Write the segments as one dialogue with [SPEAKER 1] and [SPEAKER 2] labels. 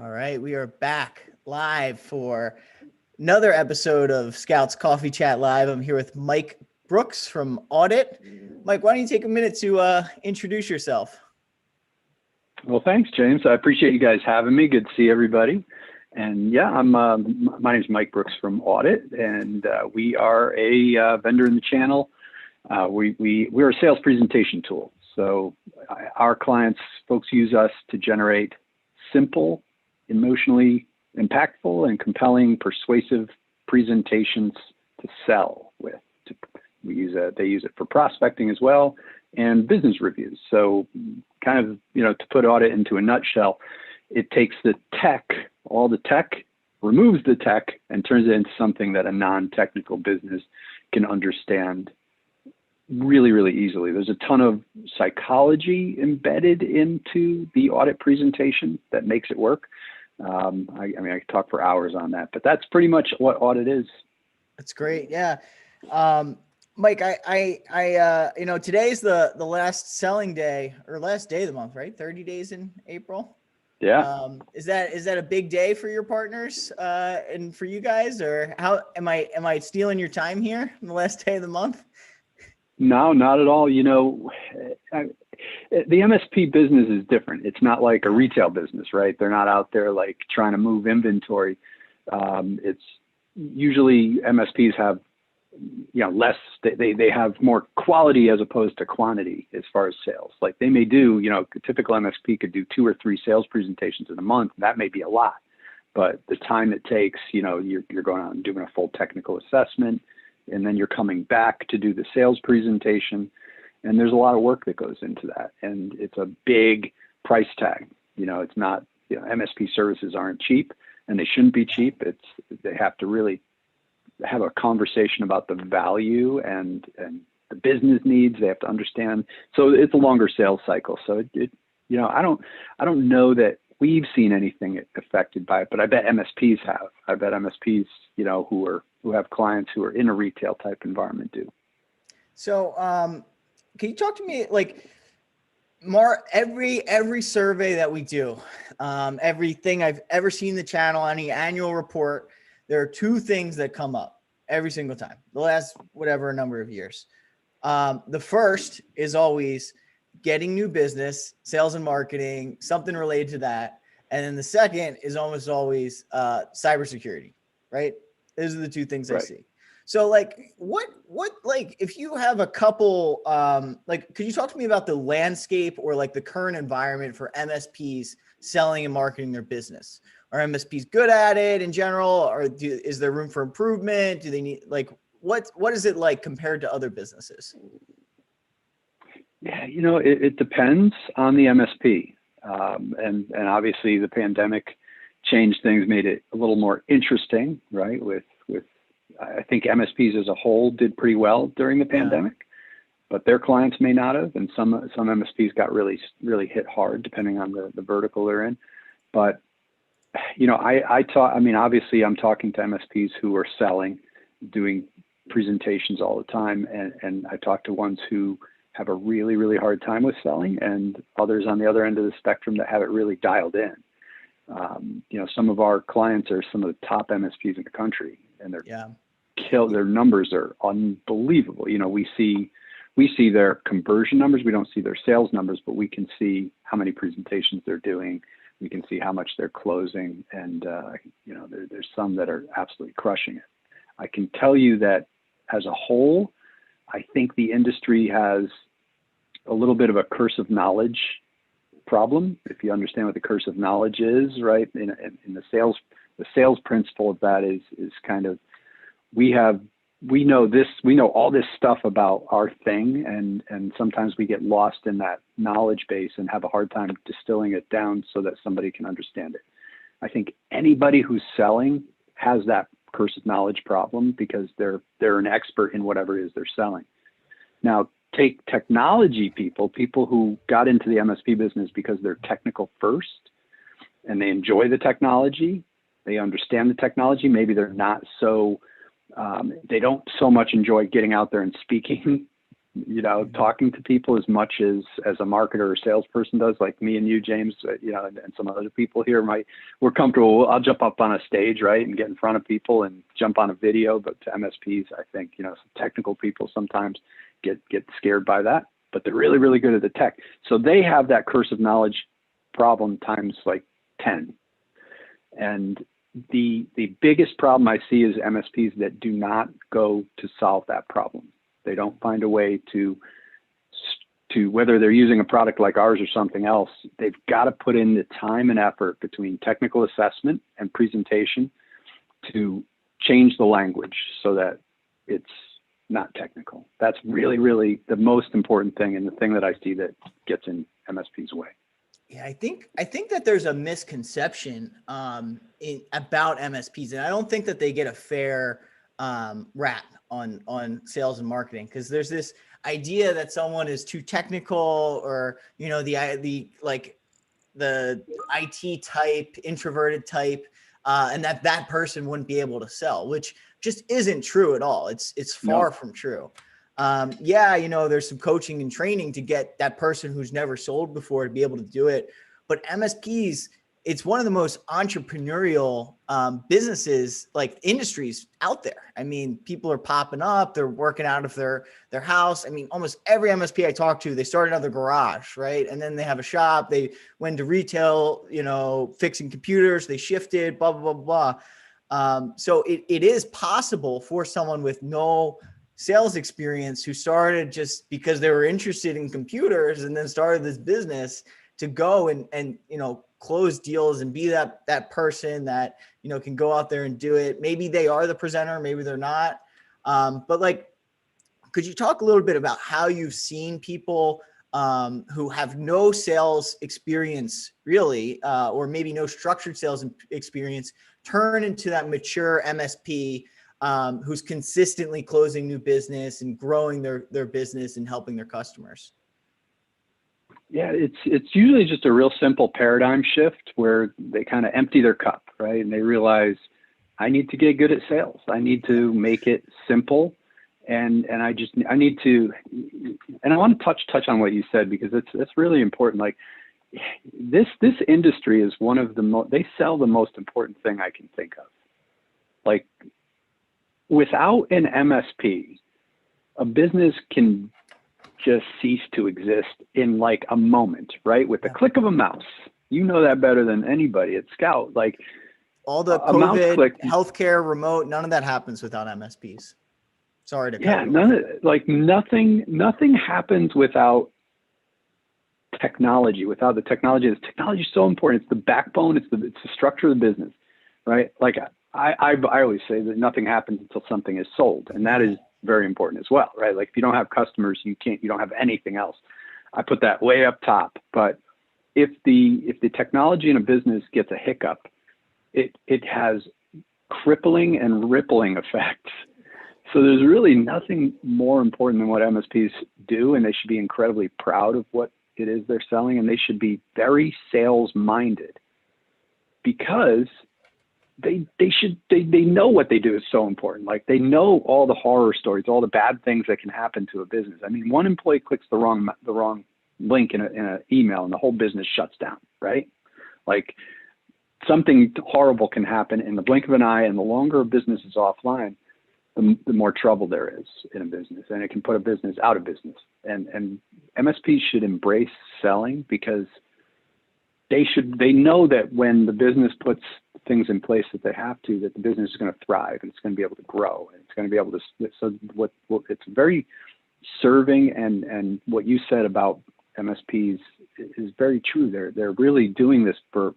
[SPEAKER 1] All right, we are back live for another episode of Scouts Coffee Chat Live. I'm here with Mike Brooks from Audit. Mike, why don't you take a minute to introduce yourself?
[SPEAKER 2] Well, thanks, James. I appreciate you guys having me. Good to see everybody. And yeah, my name's Mike Brooks from Audit, and we are a vendor in the channel. We're a sales presentation tool. So our clients, folks use us to generate simple, emotionally impactful, and compelling, persuasive presentations to sell with. They use it for prospecting as well, and business reviews. So kind of, to put Audit into a nutshell, it takes the tech, all the tech, removes the tech, and turns it into something that a non-technical business can understand really, really easily. There's a ton of psychology embedded into the Audit presentation that makes it work. I could talk for hours on that, but that's pretty much what Audit is.
[SPEAKER 1] That's great. Yeah. Mike, today's the last selling day or last day of the month, right? 30 days in April.
[SPEAKER 2] Yeah.
[SPEAKER 1] Is that a big day for your partners and for you guys, or how am I stealing your time here in the last day of the month?
[SPEAKER 2] No, not at all. The MSP business is different. It's not like a retail business, right? They're not out there like trying to move inventory. It's usually MSPs have, less, they have more quality as opposed to quantity as far as sales. Like they may do, a typical MSP could do 2 or 3 sales presentations in a month. That may be a lot, but the time it takes, you're going out and doing a full technical assessment, and then you're coming back to do the sales presentation. And there's a lot of work that goes into that. And it's a big price tag. It's not, MSP services aren't cheap, and they shouldn't be cheap. They have to really have a conversation about the value and the business needs. They have to understand. So it's a longer sales cycle. So I don't know that we've seen anything affected by it, but I bet MSPs have. I bet MSPs, who have clients who are in a retail type environment do.
[SPEAKER 1] So, can you talk to me like every survey that we do, everything I've ever seen the channel, any annual report, there are 2 things that come up every single time, the last whatever number of years. The first is always getting new business, sales and marketing, something related to that. And then the second is almost always cybersecurity, right? Those are the 2 things I see. So like what like if you have a couple, could you talk to me about the landscape or like the current environment for MSPs selling and marketing their business? Are MSPs good at it in general, or is there room for improvement? Do they need, like, what is it like compared to other businesses?
[SPEAKER 2] Yeah, it depends on the MSP. And obviously the pandemic changed things, made it a little more interesting, right? With I think MSPs as a whole did pretty well during the pandemic, but their clients may not have, and some MSPs got really, really hit hard depending on the vertical they're in. But obviously I'm talking to MSPs who are selling, doing presentations all the time, and I talk to ones who have a really, really hard time with selling, and others on the other end of the spectrum that have it really dialed in. Some of our clients are some of the top MSPs in the country, and their numbers are unbelievable. We see their conversion numbers. We don't see their sales numbers, but we can see how many presentations they're doing. We can see how much they're closing, and there's some that are absolutely crushing it. I can tell you that as a whole, I think the industry has a little bit of a curse of knowledge problem. If you understand what the curse of knowledge is, right? In the sales principle of that is kind of, we know all this stuff about our thing, and sometimes we get lost in that knowledge base and have a hard time distilling it down so that somebody can understand it. I think anybody who's selling has that curse of knowledge problem because they're an expert in whatever it is they're selling. Now, take technology people who got into the MSP business because they're technical first and they enjoy the technology, they understand the technology. Maybe they're not so, they don't so much enjoy getting out there and speaking talking to people as much as a marketer or salesperson does, like me and you, James, and some other people here we're comfortable. I'll jump up on a stage, right, and get in front of people and jump on a video. But to MSPs, I think, some technical people sometimes get scared by that, but they're really, really good at the tech. So they have that curse of knowledge problem times like 10. And the biggest problem I see is MSPs that do not go to solve that problem. They don't find a way to whether they're using a product like ours or something else, they've got to put in the time and effort between technical assessment and presentation to change the language so that it's not technical. That's really, really the most important thing, and the thing that I see that gets in MSP's way.
[SPEAKER 1] Yeah, I think that there's a misconception about MSPs, and I don't think that they get a fair rap on sales and marketing, because there's this idea that someone is too technical, or the IT type, introverted type, and that person wouldn't be able to sell, which just isn't true at all. It's far from true. There's some coaching and training to get that person who's never sold before to be able to do it. But MSPs, it's one of the most entrepreneurial businesses, like industries out there. I mean, people are popping up, they're working out of their house. I mean, almost every MSP I talk to, they started out of their garage, right? And then they have a shop, they went to retail, fixing computers, they shifted, blah, blah, blah, blah. So it is possible for someone with no sales experience who started just because they were interested in computers and then started this business to go and close deals and be that person that, can go out there and do it. Maybe they are the presenter, maybe they're not. But could you talk a little bit about how you've seen people who have no sales experience really, or maybe no structured sales experience, turn into that mature MSP who's consistently closing new business and growing their business and helping their customers?
[SPEAKER 2] Yeah, it's usually just a real simple paradigm shift where they kind of empty their cup, right? And they realize, I need to get good at sales. I need to make it simple. And I need to, and I want to touch on what you said, because it's really important. Like this industry is one of they sell the most important thing I can think of. Like, without an MSP, a business can just cease to exist in like a moment, right? With the click of a mouse. You know that better than anybody at Scout. Like,
[SPEAKER 1] all the COVID, healthcare, remote, none of that happens without MSPs. Sorry to cut you off. Nothing happens without
[SPEAKER 2] technology. Without the technology, technology is so important. It's the backbone. It's the structure of the business, right? Like I always say that nothing happens until something is sold, and that is very important as well, right? Like, if you don't have customers, you don't have anything else. I put that way up top. But if the technology in a business gets a hiccup, it has crippling and rippling effects. So there's really nothing more important than what MSPs do, and they should be incredibly proud of what it is they're selling, and they should be very sales minded, because they know what they do is so important. Like, they know all the horror stories, all the bad things that can happen to a business. I mean, one employee clicks the wrong link in an email and the whole business shuts down, right? Like, something horrible can happen in the blink of an eye, and the longer a business is offline, the more trouble there is in a business, and it can put a business out of business. And MSPs should embrace selling, because they know that when the business puts things in place that they have to, that the business is going to thrive, and it's going to be able to grow, and it's going to be able to. So what it's very serving, and what you said about MSPs is very true. They're really doing this for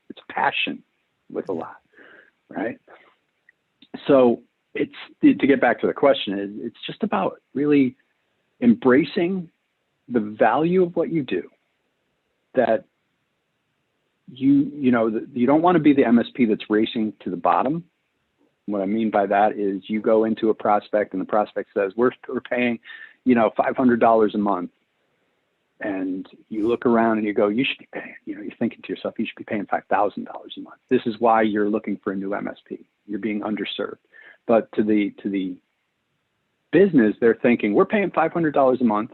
[SPEAKER 2] its passion with a lot, right? So to get back to the question, it's just about really embracing the value of what you do. That you don't want to be the MSP that's racing to the bottom. What I mean by that is, you go into a prospect and the prospect says, we're paying, $500 a month. And you look around and you go, you should be paying, you're thinking to yourself, you should be paying $5,000 a month. This is why you're looking for a new MSP. You're being underserved. But to the business, they're thinking, we're paying $500 a month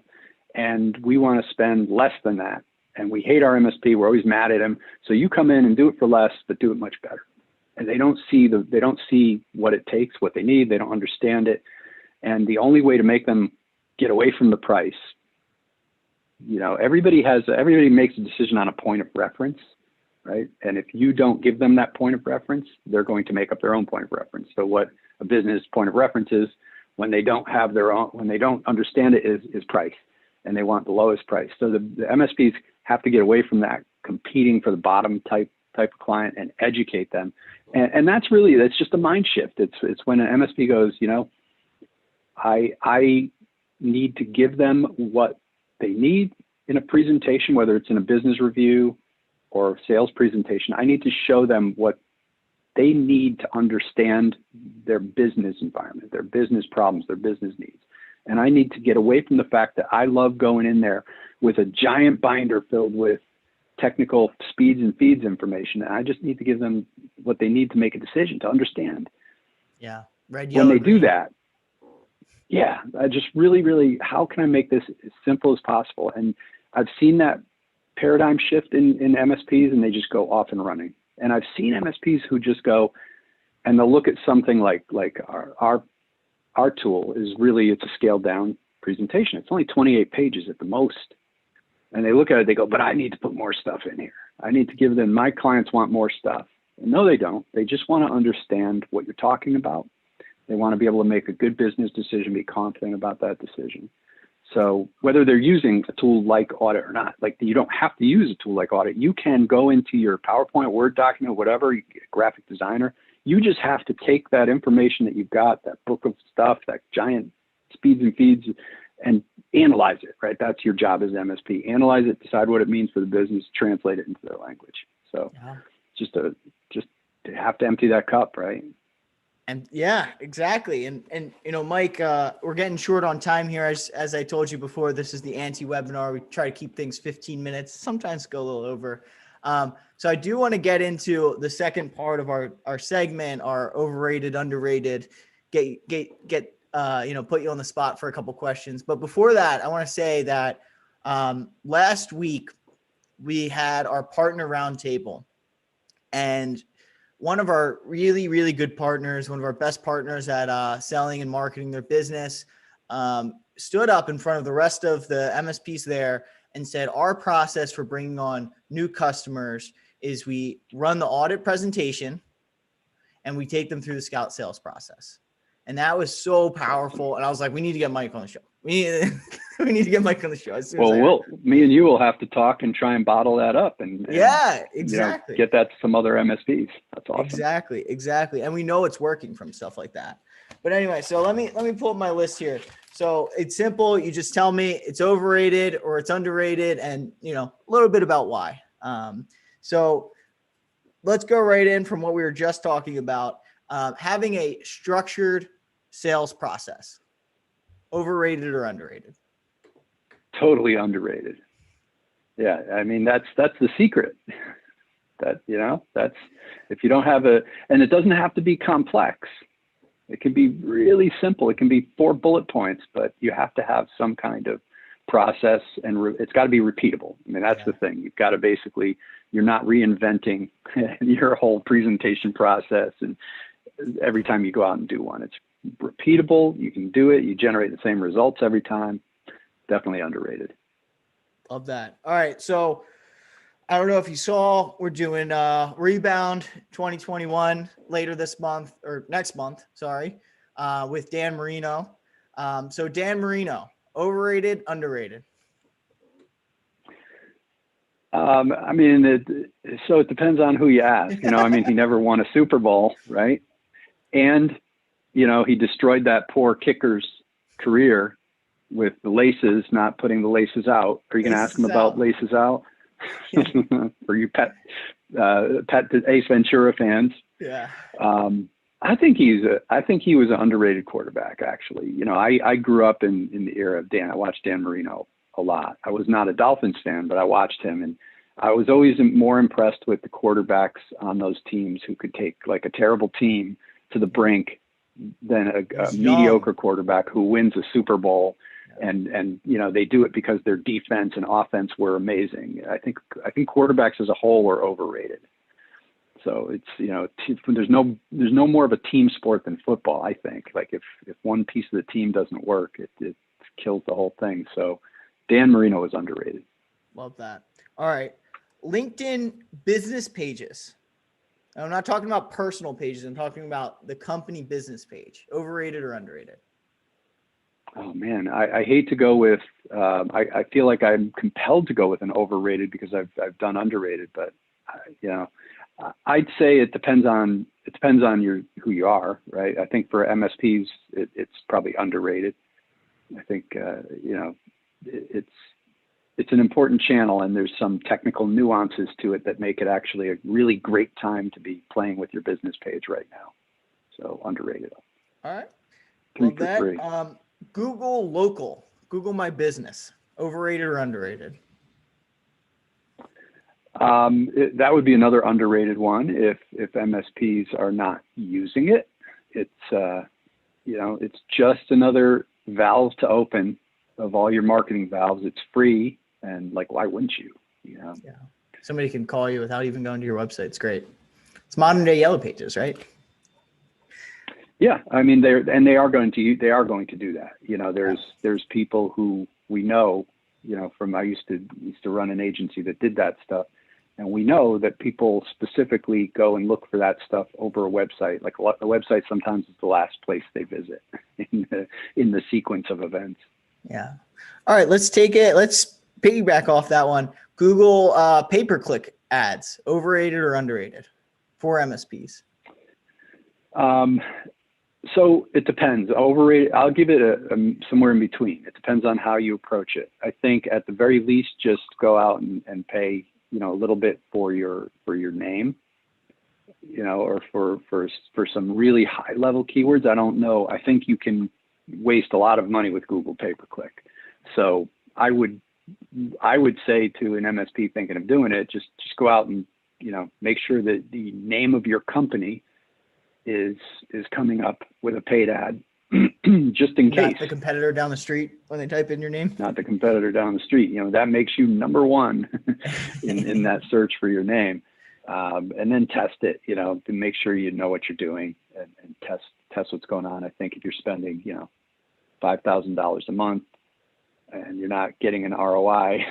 [SPEAKER 2] and we want to spend less than that. And we hate our MSP. We're always mad at him. So you come in and do it for less, but do it much better. And they don't see what it takes, what they need. They don't understand it. And the only way to make them get away from the price, everybody makes a decision on a point of reference, right? And if you don't give them that point of reference, they're going to make up their own point of reference. So what a business point of reference is, when they don't have their own, when they don't understand it, is price, and they want the lowest price. So the MSPs have to get away from that competing for the bottom type of client and educate them. And that's just a mind shift. It's when an MSP goes, I need to give them what they need in a presentation, whether it's in a business review or sales presentation. I need to show them what they need to understand their business environment, their business problems, their business needs. And I need to get away from the fact that I love going in there with a giant binder filled with technical speeds and feeds information. And I just need to give them what they need to make a decision, to understand.
[SPEAKER 1] Yeah. Red,
[SPEAKER 2] when
[SPEAKER 1] yellow,
[SPEAKER 2] they
[SPEAKER 1] green.
[SPEAKER 2] do that, I just really, how can I make this as simple as possible? And I've seen that paradigm shift in MSPs, and they just go off and running. And I've seen MSPs who just go and they'll look at something like our tool is really, it's a scaled down presentation. It's only 28 pages at the most. And they look at it, they go, but I need to put more stuff in here. I need to give them, my clients want more stuff. And no, they don't. They just want to understand what you're talking about. They want to be able to make a good business decision, be confident about that decision. So whether they're using a tool like Audit or not, like, you don't have to use a tool like Audit. You can go into your PowerPoint, Word document, whatever, graphic designer. You just have to take that information that you've got, that book of stuff, that giant speeds and feeds, and analyze it, right? That's your job as MSP. Analyze it, decide what it means for the business, translate it into their language. So just to have to empty that cup, right?
[SPEAKER 1] And yeah, exactly. And Mike, we're getting short on time here. As I told you before, this is the anti-webinar. We try to keep things 15 minutes, sometimes go a little over. So I do want to get into the second part of our segment, our overrated, underrated, put you on the spot for a couple questions. But before that, I want to say that last week we had our partner roundtable, and one of our really, really good partners, one of our best partners at selling and marketing their business, stood up in front of the rest of the MSPs there and said, our process for bringing on new customers is we run the audit presentation and we take them through the scout sales process. And that was so powerful. And I was like, we need to get Mike on the show. We need to get Mike on the show.
[SPEAKER 2] Me and you will have to talk and try and bottle that up and
[SPEAKER 1] exactly.
[SPEAKER 2] Get that to some other MSPs. That's awesome.
[SPEAKER 1] Exactly. And we know it's working from stuff like that. But anyway, so let me pull up my list here. So it's simple. You just tell me it's overrated or it's underrated, and a little bit about why. So let's go right in from what we were just talking about. Having a structured sales process. Overrated or underrated?
[SPEAKER 2] Totally underrated. Yeah, I mean that's the secret. That's if you don't have and it doesn't have to be complex. It can be really simple. It can be 4 bullet points, but you have to have some kind of process, and it's got to be repeatable. I mean, that's the thing. You've got to you're not reinventing your whole presentation process, and every time you go out and do one, it's repeatable. You can do it. You generate the same results every time. Definitely underrated.
[SPEAKER 1] Love that. All right. So I don't know if you saw, we're doing Rebound 2021 later this month or next month, with Dan Marino. So Dan Marino, overrated, underrated?
[SPEAKER 2] I mean, so it depends on who you ask. He never won a Super Bowl, right? And, he destroyed that poor kicker's career with the laces, not putting the laces out. Are you going to ask him about laces out? Yeah. For you pet Ace Ventura fans.
[SPEAKER 1] Yeah.
[SPEAKER 2] I think he was an underrated quarterback, actually. I grew up in the era of Dan. I watched Dan Marino a lot. I was not a Dolphins fan, but I watched him, and I was always more impressed with the quarterbacks on those teams who could take like a terrible team to the brink than a
[SPEAKER 1] He's
[SPEAKER 2] mediocre
[SPEAKER 1] young.
[SPEAKER 2] quarterback who wins a Super Bowl. And they do it because their defense and offense were amazing. I think quarterbacks as a whole were overrated. So it's there's no more of a team sport than football. I think, like, if one piece of the team doesn't work, it kills the whole thing. So Dan Marino is underrated.
[SPEAKER 1] Love that. All right. LinkedIn business pages. I'm not talking about personal pages. I'm talking about the company business page. Overrated or underrated?
[SPEAKER 2] Oh man, I hate to go with. I feel like I'm compelled to go with an overrated because I've done underrated, but I'd say it depends on who you are, right? I think for MSPs, it's probably underrated. I think it's an important channel, and there's some technical nuances to it that make it actually a really great time to be playing with your business page right now. So underrated.
[SPEAKER 1] All right.
[SPEAKER 2] Three
[SPEAKER 1] Love
[SPEAKER 2] for
[SPEAKER 1] that.
[SPEAKER 2] three.
[SPEAKER 1] Google Local, Google My Business, overrated or underrated?
[SPEAKER 2] That would be another underrated one if MSPs are not using it. It's just another valve to open of all your marketing valves. It's free, and like, why wouldn't you?
[SPEAKER 1] Yeah. Somebody can call you without even going to your website. It's great. It's modern day Yellow Pages, right?
[SPEAKER 2] Yeah, I mean they are going to do that. There's people who we know, from I used to run an agency that did that stuff, and we know that people specifically go and look for that stuff over a website. Like, a website sometimes is the last place they visit in the sequence of events.
[SPEAKER 1] Yeah. All right, let's piggyback off that one. Google pay-per-click ads, overrated or underrated for MSPs?
[SPEAKER 2] So it depends. Overrated, I'll give it somewhere in between. It depends on how you approach it. I think at the very least, just go out and pay, a little bit for your name, or for some really high level keywords. I don't know. I think you can waste a lot of money with Google pay-per-click. So I would say to an MSP thinking of doing it, just go out and, make sure that the name of your company is coming up with a paid ad, just in case.
[SPEAKER 1] Not the competitor down the street when they type in your name.
[SPEAKER 2] Not the competitor down the street. That makes you number one in that search for your name. And then test it, to make sure you know what you're doing, and test what's going on. I think if you're spending, $5,000 a month and you're not getting an ROI,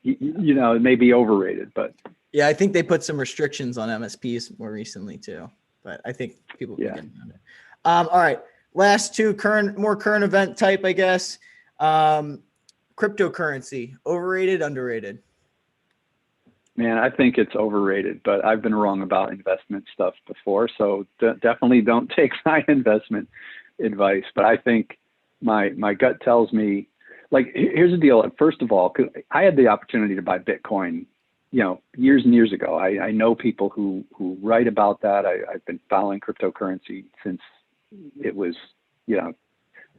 [SPEAKER 2] it may be overrated. But
[SPEAKER 1] yeah, I think they put some restrictions on MSPs more recently too. But I think people can get around it. All right. Last two more current event type, I guess. Cryptocurrency, overrated, underrated?
[SPEAKER 2] Man, I think it's overrated, but I've been wrong about investment stuff before. So definitely don't take my investment advice. But I think my gut tells me, like, here's the deal. First of all, 'cause I had the opportunity to buy Bitcoin, years and years ago. I know people who write about that. I've been following cryptocurrency since it was,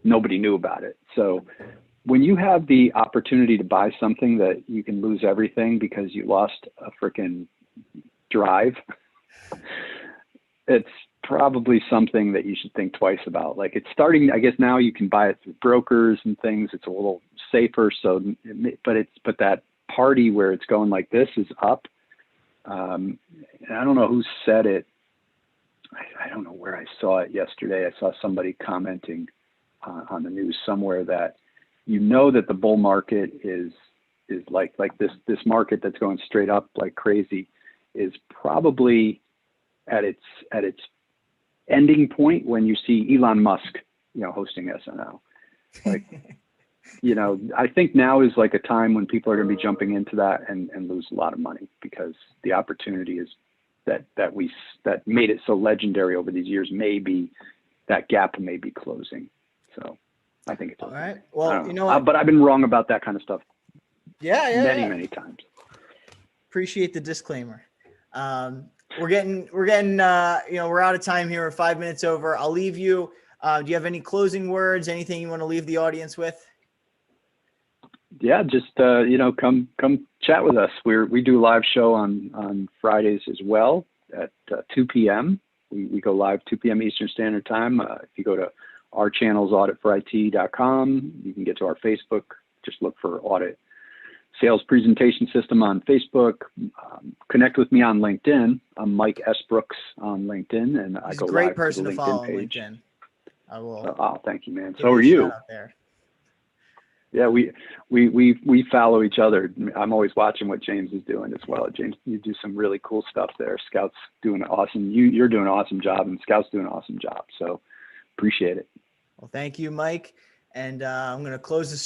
[SPEAKER 2] nobody knew about it. So when you have the opportunity to buy something that you can lose everything because you lost a freaking drive, it's probably something that you should think twice about. Like, it's starting, I guess now you can buy it through brokers and things. It's a little safer. So, but that party where it's going like this is up. And I don't know who said it. I don't know where I saw it yesterday. I saw somebody commenting on the news somewhere that, that the bull market is like this market that's going straight up like crazy is probably at its ending point when you see Elon Musk, hosting SNL. Like, I think now is like a time when people are going to be jumping into that and lose a lot of money, because the opportunity is that made it so legendary over these years. Maybe that gap may be closing. So I think it's
[SPEAKER 1] all right. Well,
[SPEAKER 2] but I've been wrong about that kind of stuff.
[SPEAKER 1] Many
[SPEAKER 2] times.
[SPEAKER 1] Appreciate the disclaimer. We're getting we're out of time here. We're 5 minutes over. I'll leave you. Do you have any closing words? Anything you want to leave the audience with?
[SPEAKER 2] Yeah, just come chat with us. We do a live show on Fridays as well at 2 p.m. We go live 2 p.m. Eastern Standard Time. If you go to our channels, auditforit.com, you can get to our Facebook. Just look for Audit Sales Presentation System on Facebook. Connect with me on LinkedIn. I'm Mike S. Brooks on LinkedIn, and I
[SPEAKER 1] He's
[SPEAKER 2] go
[SPEAKER 1] a great
[SPEAKER 2] live
[SPEAKER 1] person
[SPEAKER 2] to
[SPEAKER 1] to
[SPEAKER 2] the
[SPEAKER 1] follow
[SPEAKER 2] LinkedIn
[SPEAKER 1] on
[SPEAKER 2] page.
[SPEAKER 1] LinkedIn. I will.
[SPEAKER 2] Oh, thank you, man.
[SPEAKER 1] give
[SPEAKER 2] So are
[SPEAKER 1] a
[SPEAKER 2] you.
[SPEAKER 1] shout out there.
[SPEAKER 2] Yeah, we follow each other. I'm always watching what James is doing as well. James, you do some really cool stuff there. Scout's doing awesome. You're doing an awesome job, and Scout's doing an awesome job. So appreciate it.
[SPEAKER 1] Well, thank you, Mike. And I'm going to close this